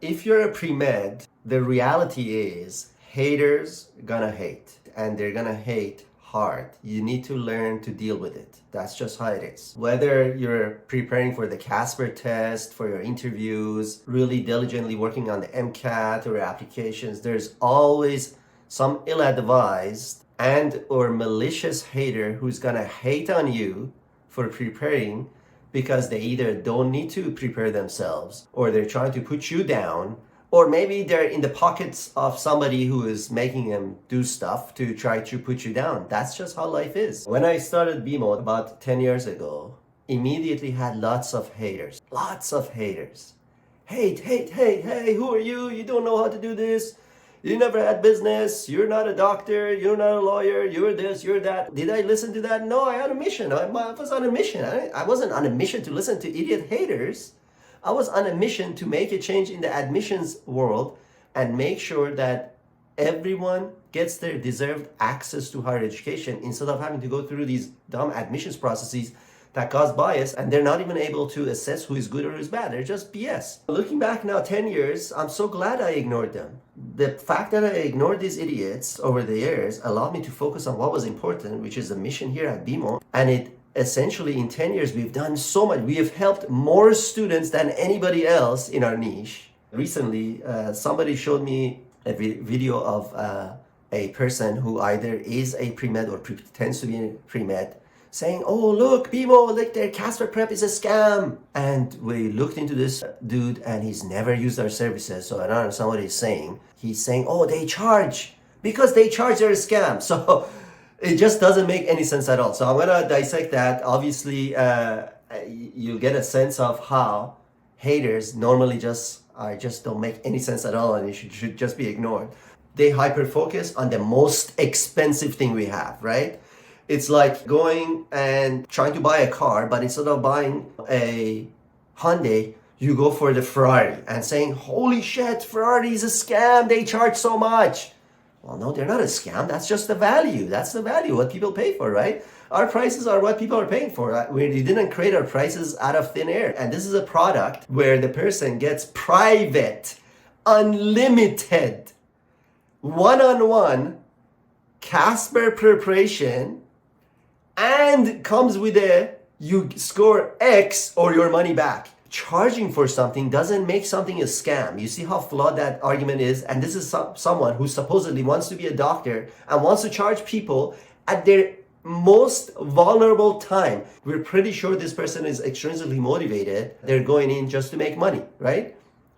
if you're a pre-med, the reality is haters gonna hate, and they're gonna hate hard. You need to learn to deal with it. That's just how it is. Whether you're preparing for the CASPer test, for your interviews, really diligently working on the MCAT or your applications, there's always some ill-advised and or malicious hater who's gonna hate on you for preparing because they either don't need to prepare themselves, or they're trying to put you down, or maybe they're in the pockets of somebody who is making them do stuff to try to put you down. That's just how life is. When I started BeMo about 10 years ago, immediately had lots of haters. Lots of haters. Hate, hey, who are you? You don't know how to do this. You never had business. You're not a doctor. You're not a lawyer. You're this, you're that. Did I listen to that? No, I had a mission. I was on a mission. I wasn't on a mission to listen to idiot haters. I was on a mission to make a change in the admissions world and make sure that everyone gets their deserved access to higher education instead of having to go through these dumb admissions processes that cause bias, and they're not even able to assess who is good or who is bad. They're just BS. Looking back now 10 years, I'm so glad I ignored them. The fact that I ignored these idiots over the years allowed me to focus on what was important, which is the mission here at BeMo. And it essentially, in 10 years, we've done so much. We have helped more students than anybody else in our niche. Recently, somebody showed me a video of a person who either is a pre-med or pretends to be a pre-med, saying, oh, look, BeMo, like their CASPer prep is a scam. And we looked into this dude and he's never used our services. So I don't understand what he's saying. He's saying, oh, they charge. Because they charge, they're a scam. So it just doesn't make any sense at all. So I'm gonna dissect that. Obviously, you'll get a sense of how haters normally just don't make any sense at all and it should just be ignored. They hyper focus on the most expensive thing we have, right? It's like going and trying to buy a car, but instead of buying a Hyundai, you go for the Ferrari and saying, holy shit, Ferrari is a scam, they charge so much. Well, no, they're not a scam. That's just the value. That's the value, what people pay for, right? Our prices are what people are paying for. We didn't create our prices out of thin air. And this is a product where the person gets private, unlimited, one-on-one CASPer preparation, and comes with a you score X or your money back. Charging for something doesn't make something a scam. You see how flawed that argument is? And this is someone who supposedly wants to be a doctor and wants to charge people at their most vulnerable time. We're pretty sure this person is extrinsically motivated. They're going in just to make money, right?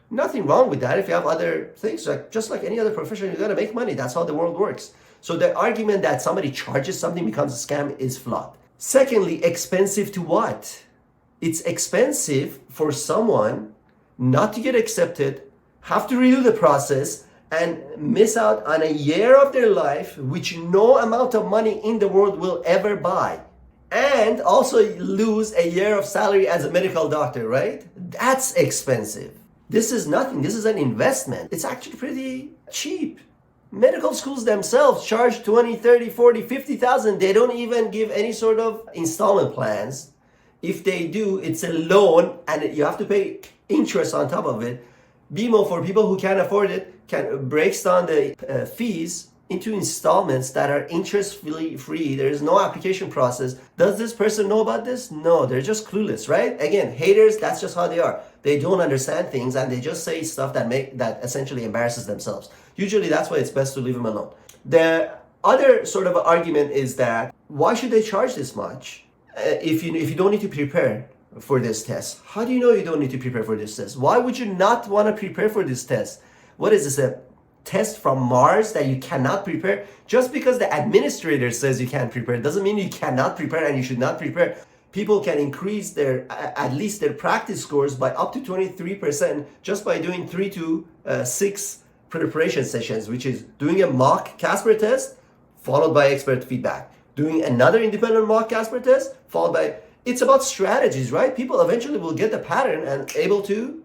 Nothing wrong with that. If you have other things, just like any other profession, you gotta make money. That's how the world works. So the argument that somebody charges something becomes a scam is flawed. Secondly, expensive to what? It's expensive for someone not to get accepted, have to redo the process, and miss out on a year of their life, which no amount of money in the world will ever buy. And also lose a year of salary as a medical doctor, right? That's expensive. This is nothing. This is an investment. It's actually pretty cheap. Medical schools themselves charge 20, 30, 40, 50,000. They don't even give any sort of installment plans. If they do, it's a loan and you have to pay interest on top of it. BeMo, for people who can't afford it, breaks down the fees into installments that are interest free. There is no application process. Does this person know about this? No, they're just clueless, right? Again, haters, that's just how they are. They don't understand things and they just say stuff that essentially embarrasses themselves. Usually that's why it's best to leave them alone. The other sort of argument is that why should they charge this much if you don't need to prepare for this test? How do you know you don't need to prepare for this test? Why would you not want to prepare for this test? What is this, a test from Mars that you cannot prepare? Just because the administrator says you can't prepare doesn't mean you cannot prepare and you should not prepare. People can increase at least their practice scores by up to 23% just by doing 3 to 6 preparation sessions, which is doing a mock CASPer test followed by expert feedback, doing another independent mock CASPer test followed by, it's about strategies, right? People eventually will get the pattern and able to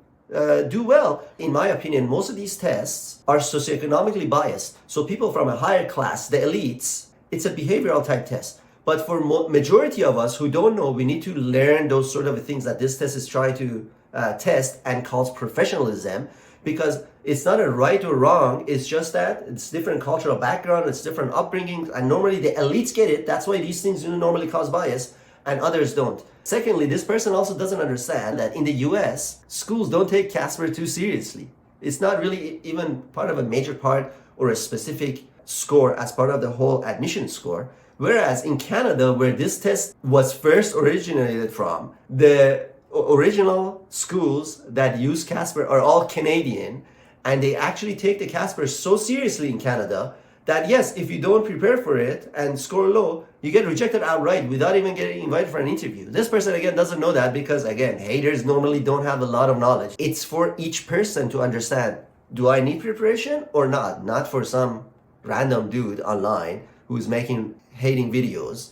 do well. In my opinion, most of these tests are socioeconomically biased. So people from a higher class, the elites, it's a behavioral type test. But for majority of us who don't know, we need to learn those sort of things that this test is trying to test and calls professionalism. because it's not a right or wrong. It's just that it's different cultural background, it's different upbringing, and normally the elites get it. That's why these things do normally cause bias and others don't. Secondly, this person also doesn't understand that in the US, schools don't take CASPer too seriously. It's not really even part of a major part or a specific score as part of the whole admission score. Whereas in Canada, where this test was first originated from, the original schools that use CASPer are all Canadian, and they actually take the CASPer so seriously in Canada that yes, if you don't prepare for it and score low, you get rejected outright without even getting invited for an interview. This person again doesn't know that because again, haters normally don't have a lot of knowledge. It's for each person to understand, do I need preparation or not? Not for some random dude online who's making hating videos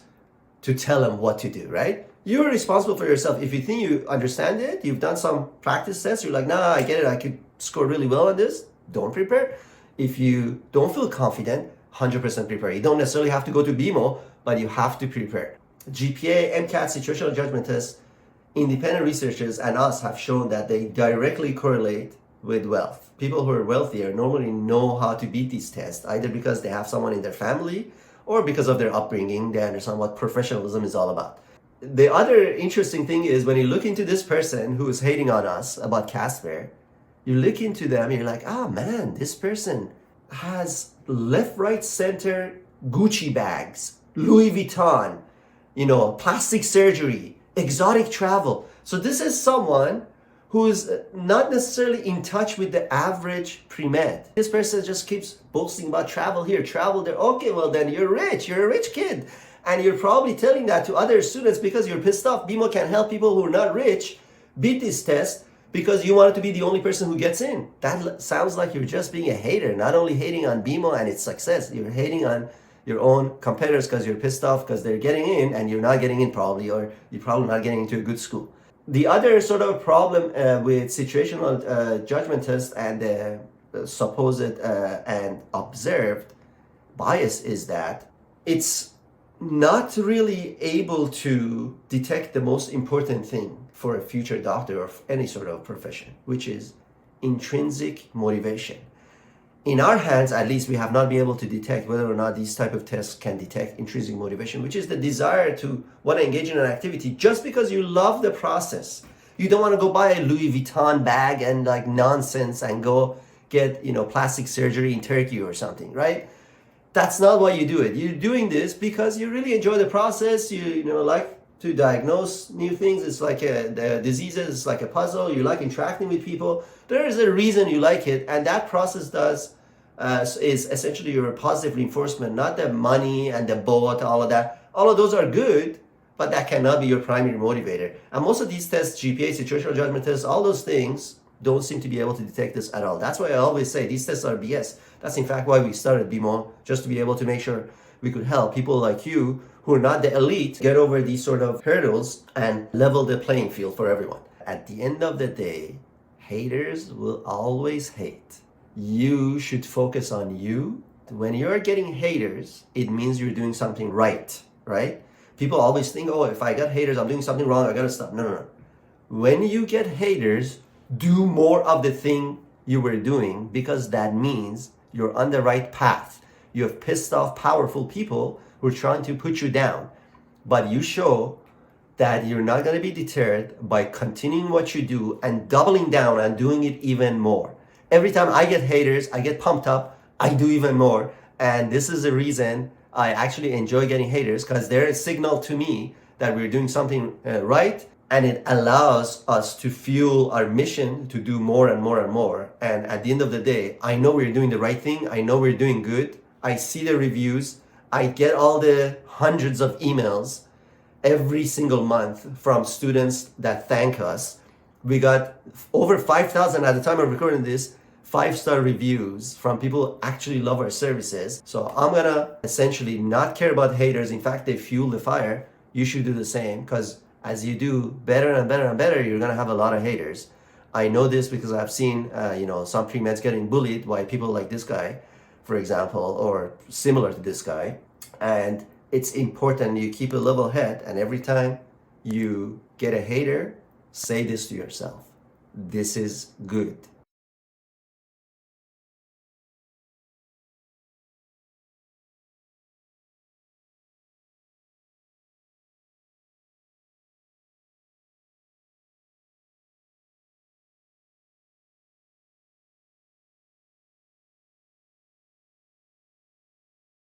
to tell them what to do, right? You're responsible for yourself. If you think you understand it, you've done some practice tests, you're like, nah, I get it, I could score really well on this, don't prepare. If you don't feel confident, 100% prepare. You don't necessarily have to go to BeMo, but you have to prepare. GPA, MCAT, situational judgment tests, independent researchers and us have shown that they directly correlate with wealth. People who are wealthier normally know how to beat these tests, either because they have someone in their family or because of their upbringing. They understand what professionalism is all about. The other interesting thing is when you look into this person who is hating on us about CASPer, you look into them, you're like, oh man, this person has left, right, center Gucci bags, Louis Vuitton, plastic surgery, exotic travel. So this is someone who is not necessarily in touch with the average pre-med. This person just keeps boasting about travel here, travel there. Okay, well then you're rich, you're a rich kid. And you're probably telling that to other students because you're pissed off. BeMo can help people who are not rich beat this test because you want to be the only person who gets in. That sounds like you're just being a hater, not only hating on BeMo and its success, you're hating on your own competitors because you're pissed off because they're getting in and you're not getting in probably, or you're probably not getting into a good school. The other sort of problem with situational judgment test and supposed and observed bias is that it's not really able to detect the most important thing for a future doctor or any sort of profession, which is intrinsic motivation. In our hands, at least, we have not been able to detect whether or not these type of tests can detect intrinsic motivation, which is the desire to want to engage in an activity just because you love the process. You don't want to go buy a Louis Vuitton bag and like nonsense and go get, plastic surgery in Turkey or something, right? That's not why you do it. You're doing this because you really enjoy the process. You like to diagnose new things. It's like the diseases. It's like a puzzle. You like interacting with people. There is a reason you like it, and that process is essentially your positive reinforcement, not the money and the boat, all of that. All of those are good, but that cannot be your primary motivator. And most of these tests, GPA, situational judgment tests, all those things don't seem to be able to detect this at all. That's why I always say these tests are BS. That's in fact why we started BeMo, just to be able to make sure we could help people like you who are not the elite get over these sort of hurdles and level the playing field for everyone. At the end of the day, haters will always hate. You should focus on you. When you're getting haters, it means you're doing something right? People always think, oh, if I got haters, I'm doing something wrong, I gotta stop. No. When you get haters, do more of the thing you were doing, because that means you're on the right path. You have pissed off powerful people who are trying to put you down, but you show that you're not going to be deterred by continuing what you do and doubling down and doing it even more. Every time I get haters, I get pumped up, I do even more. And this is the reason I actually enjoy getting haters, because they're a signal to me that we're doing something right. And it allows us to fuel our mission to do more and more and more. And at the end of the day, I know we're doing the right thing. I know we're doing good. I see the reviews. I get all the hundreds of emails every single month from students that thank us. We got over 5,000 at the time of recording this, 5-star reviews from people who actually love our services. So I'm gonna essentially not care about haters. In fact, they fuel the fire. You should do the same, because as you do better and better and better, you're gonna have a lot of haters. I know this because I've seen, some pre-meds getting bullied by people like this guy, for example, or similar to this guy. And it's important you keep a level head, and every time you get a hater, say this to yourself: this is good.